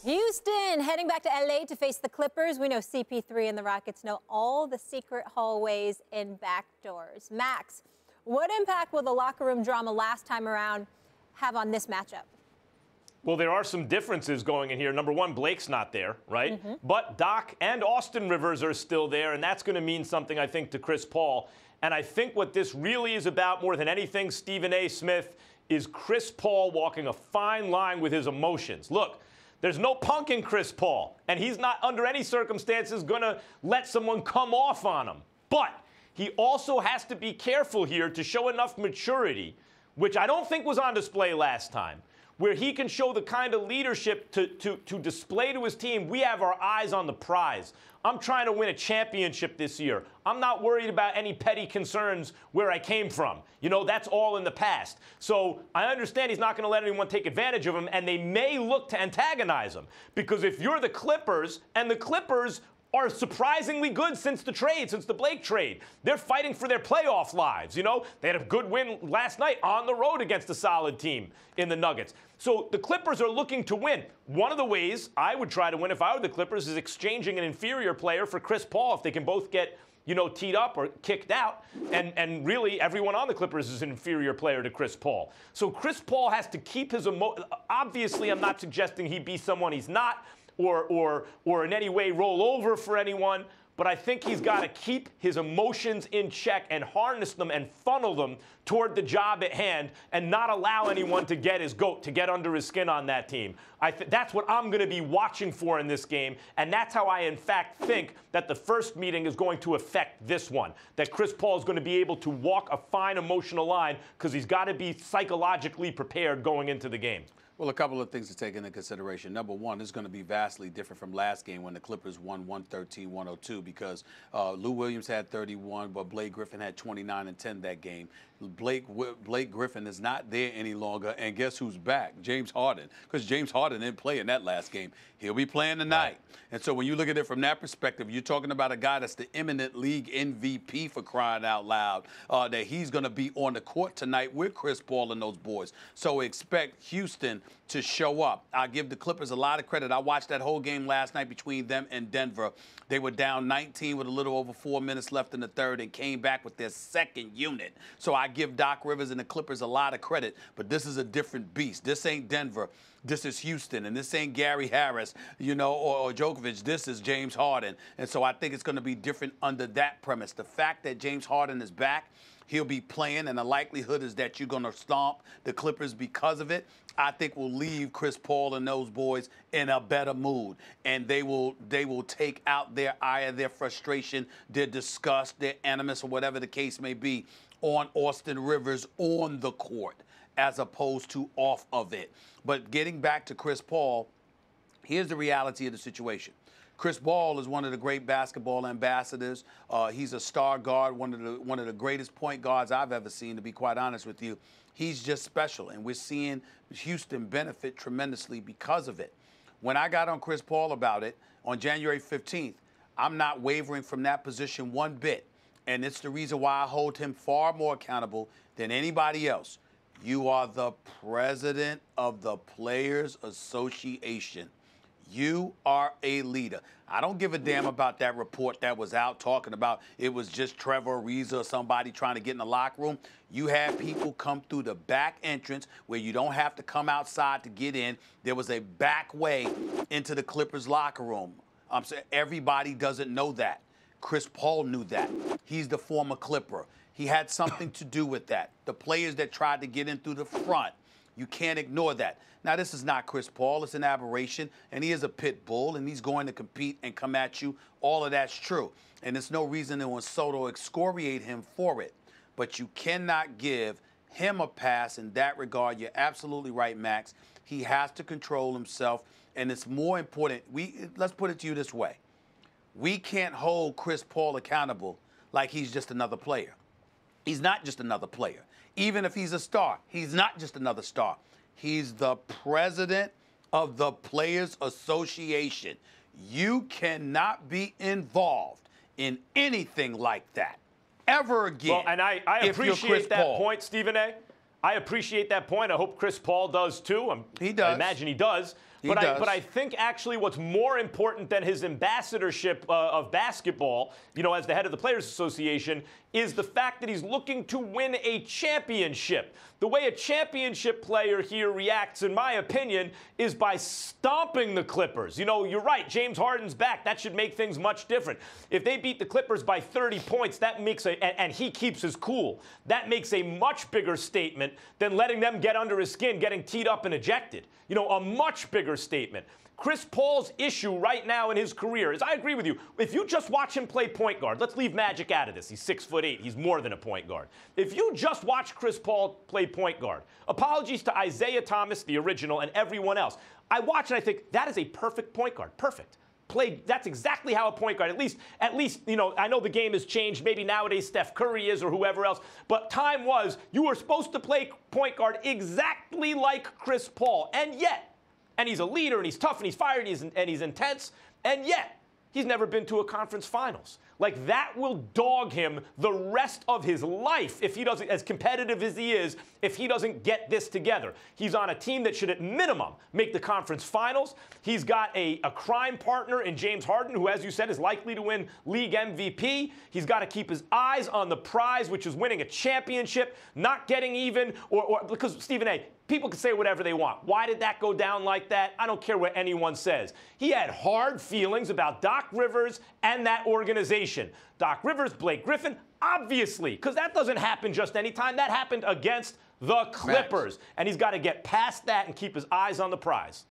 Houston heading back to LA to face the Clippers. We know CP3 and the Rockets know all the secret hallways and back doors. Max, what impact will the locker room drama last time around have on this matchup? Well, there are some differences going in here. Number one, Blake's not there, right? But Doc and Austin Rivers are still there, and that's going to mean something, I think, to Chris Paul. And I think what this really is about more than anything, Stephen A. Smith, is Chris Paul walking a fine line with his emotions. Look, there's no punk in Chris Paul, and he's not under any circumstances going to let someone come off on him. But he also has to be careful here to show enough maturity, which I don't think was on display last time, where he can show the kind of leadership to display to his team, we have our eyes on the prize. I'm trying to win a championship this year. I'm not worried about any petty concerns where I came from. You know, that's all in the past. So I understand he's not going to let anyone take advantage of him, and they may look to antagonize him. Because if you're the Clippers, and the Clippers are surprisingly good since the trade, since the Blake trade. They're fighting for their playoff lives, you know? They had a good win last night on the road against a solid team in the Nuggets. So the Clippers are looking to win. One of the ways I would try to win if I were the Clippers is exchanging an inferior player for Chris Paul if they can both get, you know, teed up or kicked out. And really, everyone on the Clippers is an inferior player to Chris Paul. So Chris Paul has to keep his obviously, I'm not suggesting he be someone he's not, or in any way roll over for anyone, but I think he's got to keep his emotions in check and harness them and funnel them toward the job at hand and not allow anyone to get his goat, to get under his skin on that team. That's what I'm going to be watching for in this game, and that's how I, in fact, think that the first meeting is going to affect this one, that Chris Paul is going to be able to walk a fine emotional line because he's got to be psychologically prepared going into the game. Well, a couple of things to take into consideration. Number one, it's going to be vastly different from last game when the Clippers won 113-102 because Lou Williams had 31, but Blake Griffin had 29 and 10 that game. Blake Griffin is not there any longer, and guess who's back? James Harden, because James Harden didn't play in that last game. He'll be playing tonight. And so when you look at it from that perspective, you're talking about a guy that's the imminent league MVP for crying out loud, that he's going to be on the court tonight with Chris Paul and those boys. So expect Houston to show up. I give the Clippers a lot of credit. I watched that whole game last night between them and Denver. They were down 19 with a little over 4 minutes left in the third and came back with their second unit. So I give Doc Rivers and the Clippers a lot of credit, but this is a different beast. This ain't Denver. This is Houston, and this ain't Gary Harris, you know, or Djokovic. This is James Harden. And so I think it's going to be different under that premise. The fact that James Harden is back, he'll be playing, and the likelihood is that you're going to stomp the Clippers because of it, I think will leave Chris Paul and those boys in a better mood. And they will take out their ire, their frustration, their disgust, their animus, or whatever the case may be, on Austin Rivers on the court as opposed to off of it. But getting back to Chris Paul, here's the reality of the situation. Chris Paul is one of the great basketball ambassadors. He's a star guard, one of the greatest point guards I've ever seen, to be quite honest with you. He's just special, and we're seeing Houston benefit tremendously because of it. When I got on Chris Paul about it on January 15th, I'm not wavering from that position one bit, and it's the reason why I hold him far more accountable than anybody else. You are the president of the Players Association. You are a leader. I don't give a damn about that report that was out talking about it was just Trevor Ariza or somebody trying to get in the locker room. You had people come through the back entrance where you don't have to come outside to get in. There was a back way into the Clippers locker room. I'm saying everybody doesn't know that. Chris Paul knew that. He's the former Clipper. He had something to do with that. The players that tried to get in through the front, you can't ignore that. Now, this is not Chris Paul. It's an aberration, and he is a pit bull, and he's going to compete and come at you. All of that's true, and there's no reason to insult or excoriate him for it. But you cannot give him a pass in that regard. You're absolutely right, Max. He has to control himself, and it's more important. Let's put it to you this way. We can't hold Chris Paul accountable like he's just another player. He's not just another player. Even if he's a star, he's not just another star. He's the president of the Players Association. You cannot be involved in anything like that ever again. Well, and I appreciate that point, Stephen A. I appreciate that point. I hope Chris Paul does too. He does. I imagine he does. But I think actually what's more important than his ambassadorship of basketball, as the head of the Players Association, is the fact that he's looking to win a championship. The way a championship player here reacts, in my opinion, is by stomping the Clippers. You're right, James Harden's back. That should make things much different. If they beat the Clippers by 30 points, that makes and he keeps his cool, that makes a much bigger statement than letting them get under his skin, getting teed up and ejected. A much bigger statement. Chris Paul's issue right now in his career is, I agree with you, if you just watch him play point guard, let's leave Magic out of this. He's 6'8". He's more than a point guard. If you just watch Chris Paul play point guard, apologies to Isaiah Thomas, the original, and everyone else, I watch and I think that is a perfect point guard. Perfect. That's exactly how a point guard, at least, I know the game has changed. Maybe nowadays Steph Curry is or whoever else. But time was you were supposed to play point guard exactly like Chris Paul. And he's a leader, and he's tough, and he's fiery, and he's intense, and yet he's never been to a conference finals. Like, that will dog him the rest of his life if he doesn't, as competitive as he is, if he doesn't get this together. He's on a team that should, at minimum, make the conference finals. He's got a crime partner in James Harden, who, as you said, is likely to win league MVP. He's got to keep his eyes on the prize, which is winning a championship, not getting even, or because, Stephen A., people can say whatever they want. Why did that go down like that? I don't care what anyone says. He had hard feelings about Doc Rivers and that organization. Doc Rivers, Blake Griffin, obviously, because that doesn't happen just anytime. That happened against the Clippers. And he's got to get past that and keep his eyes on the prize.